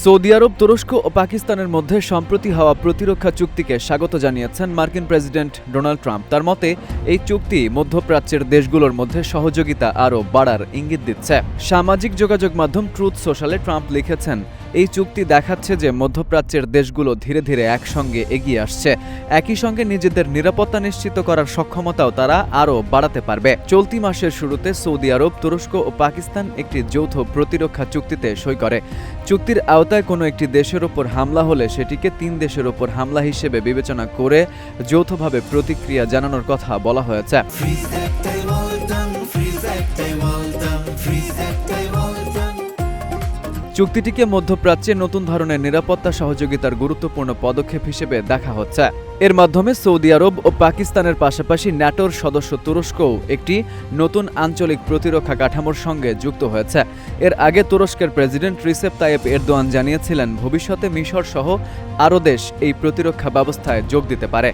Saudi আরব, তুরস্ক ও পাকিস্তানের মধ্যে সম্প্রতি হওয়া প্রতিরক্ষা চুক্তিকে স্বাগত জানিয়েছেন মার্কিন প্রেসিডেন্ট ডোনাল্ড ট্রাম্প। তার মতে এই চুক্তি মধ্যপ্রাচ্যের দেশগুলোর মধ্যে সহযোগিতা আরও বাড়ার ইঙ্গিত দিচ্ছে। সামাজিক যোগাযোগ মাধ্যম ট্রুথ সোশ্যালে ট্রাম্প লিখেছেন, এই চুক্তি দেখাচ্ছে যে মধ্যপ্রাচ্যের দেশগুলো ধীরে ধীরে একসঙ্গে এগিয়ে আসছে। একই সঙ্গে নিজেদের নিরাপত্তা নিশ্চিত করার সক্ষমতাও তারা আরও বাড়াতে পারবে। চলতি মাসের শুরুতে সৌদি আরব, তুরস্ক ও পাকিস্তান একটি যৌথ প্রতিরক্ষা চুক্তিতে সই করে। চুক্তির আওতায় কোনো একটি দেশের ওপর হামলা হলে সেটিকে 3 দেশের ওপর হামলা হিসেবে বিবেচনা করে যৌথভাবে প্রতিক্রিয়া জানানোর কথা বলা হয়েছে। চুক্তিটিকে মধ্যপ্রাচ্যে নতুন ধরনের নিরাপত্তা সহযোগিতার গুরুত্বপূর্ণ পদক্ষেপ হিসেবে দেখা হচ্ছে। এর মাধ্যমে সৌদি আরব ও পাকিস্তানের পাশাপাশি ন্যাটোর সদস্য তুরস্কও একটি নতুন আঞ্চলিক প্রতিরক্ষা কাঠামোর সঙ্গে যুক্ত হয়েছে। এর আগে তুরস্কের প্রেসিডেন্ট রিসেপ তাইয়েপ এরদোয়ান জানিয়েছিলেন, ভবিষ্যতে মিশর সহ আরও দেশ এই প্রতিরক্ষা ব্যবস্থায় যোগ দিতে পারে।